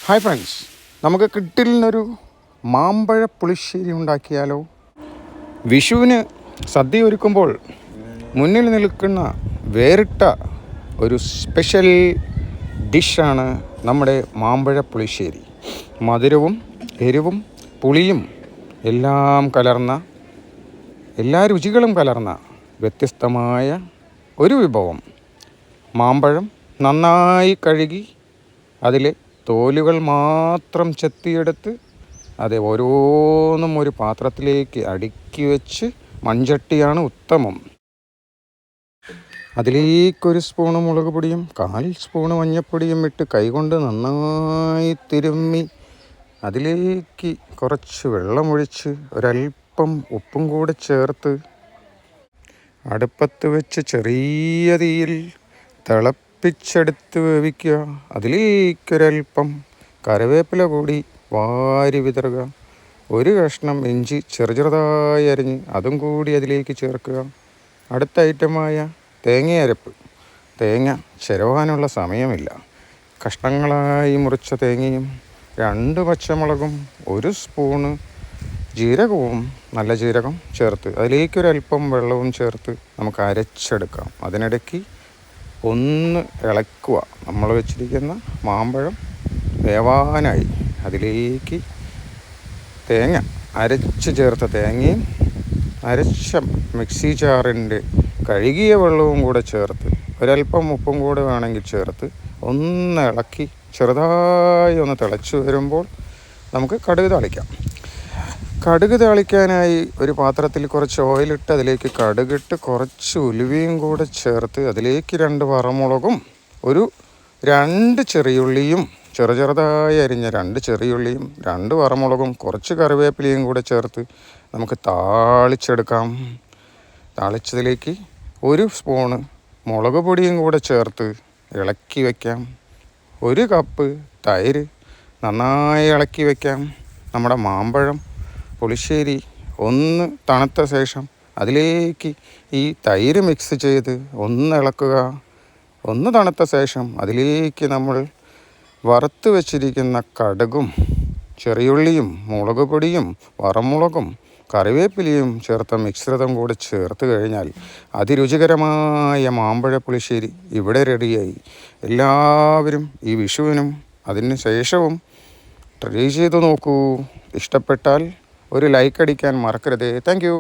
Hi friends, നമുക്ക് കിട്ടിലിനൊരു മാമ്പഴ പുളിശ്ശേരി ഉണ്ടാക്കിയാലോ? വിഷുവിന് സദ്യ ഒരുക്കുമ്പോൾ മുന്നിൽ നിൽക്കുന്ന വേറിട്ട ഒരു സ്പെഷ്യൽ ഡിഷാണ് നമ്മുടെ മാമ്പഴ പുളിശ്ശേരി. മധുരവും എരിവും പുളിയും എല്ലാം കലർന്ന, എല്ലാ രുചികളും കലർന്ന വ്യത്യസ്തമായ ഒരു വിഭവം. മാമ്പഴം നന്നായി കഴുകി അതിലെ തോലുകൾ മാത്രം ചെത്തിയെടുത്ത് അത് ഓരോന്നും ഒരു പാത്രത്തിലേക്ക് അടുക്കി വെച്ച്, മൺചട്ടിയാണ് ഉത്തമം. അതിലേക്കൊരു സ്പൂണ് മുളക് പൊടിയും 1/4 സ്പൂണ് മഞ്ഞൾപ്പൊടിയും ഇട്ട് കൈകൊണ്ട് നന്നായി തിരുമ്മി അതിലേക്ക് കുറച്ച് വെള്ളമൊഴിച്ച് ഒരല്പം ഉപ്പും കൂടെ ചേർത്ത് അടുപ്പത്ത് വെച്ച് ചെറിയ തീയിൽ തിളപ്പിച്ചെടുത്ത് വേവിക്കുക. അതിലേക്കൊരൽപ്പം കറിവേപ്പില കൂടി വാരി വിതറുക. ഒരു കഷ്ണം ഇഞ്ചി ചെറുതായി അരിഞ്ഞ് അതും കൂടി അതിലേക്ക് ചേർക്കുക. അടുത്ത ഐറ്റമായ തേങ്ങയരപ്പ്. തേങ്ങ ചിരവാനുള്ള സമയമില്ല. കഷ്ണങ്ങളായി മുറിച്ച തേങ്ങയും 2 പച്ചമുളകും 1 സ്പൂണ് ജീരകവും, നല്ല ജീരകം ചേർത്ത് അതിലേക്കൊരൽപ്പം വെള്ളവും ചേർത്ത് നമുക്ക് അരച്ചെടുക്കാം. അതിനിടയ്ക്ക് ഒന്ന് ഇളക്കുക. നമ്മൾ വെച്ചിരിക്കുന്ന മാമ്പഴം വേവാനായി അതിലേക്ക് തേങ്ങ അരച്ച് ചേർത്ത തേങ്ങയും അരച്ച മിക്സി ജാറിൻ്റെ കഴുകിയ വെള്ളവും കൂടെ ചേർത്ത് ഒരൽപ്പം ഉപ്പും കൂടെ വേണമെങ്കിൽ ചേർത്ത് ഒന്ന് ഇളക്കി ചെറുതായി ഒന്ന് തിളച്ച് വരുമ്പോൾ നമുക്ക് കടുക് താളിക്കാം. കടുക് താളിക്കാനായി ഒരു പാത്രത്തിൽ കുറച്ച് ഓയിലിട്ട് അതിലേക്ക് കടുകിട്ട് കുറച്ച് ഉലുവയും കൂടെ ചേർത്ത് അതിലേക്ക് 2 വറമുളകും 2 ചെറിയുള്ളിയും ചെറുതായി അരിഞ്ഞ 2 ചെറിയുള്ളിയും 2 വറമുളകും കുറച്ച് കറിവേപ്പിലയും കൂടെ ചേർത്ത് നമുക്ക് താളിച്ചെടുക്കാം. താളിച്ചതിലേക്ക് 1 സ്പൂണ് മുളക് പൊടിയും കൂടെ ചേർത്ത് ഇളക്കി വയ്ക്കാം. 1 കപ്പ് തൈര് നന്നായി ഇളക്കി വയ്ക്കാം. നമ്മുടെ മാമ്പഴം പുളിശ്ശേരി ഒന്ന് തണുത്ത ശേഷം അതിലേക്ക് ഈ തൈര് മിക്സ് ചെയ്ത് ഒന്ന് ഇളക്കുക. ഒന്ന് തണുത്ത ശേഷം അതിലേക്ക് നമ്മൾ വറുത്ത് വച്ചിരിക്കുന്ന കടുകും ചെറിയുള്ളിയും മുളക് പൊടിയും വറമുളകും കറിവേപ്പിലയും ചേർത്ത മിശ്രിതം കൂടി ചേർത്ത് കഴിഞ്ഞാൽ അതിരുചികരമായ മാമ്പഴ പുളിശ്ശേരി ഇവിടെ റെഡിയായി. എല്ലാവരും ഈ വിഷുവിനും അതിന് ശേഷവും ട്രൈ ചെയ്ത് നോക്കൂ. ഇഷ്ടപ്പെട്ടാൽ ഒരു ലൈക്ക് അടിക്കാൻ മറക്കരുതേ. Thank you.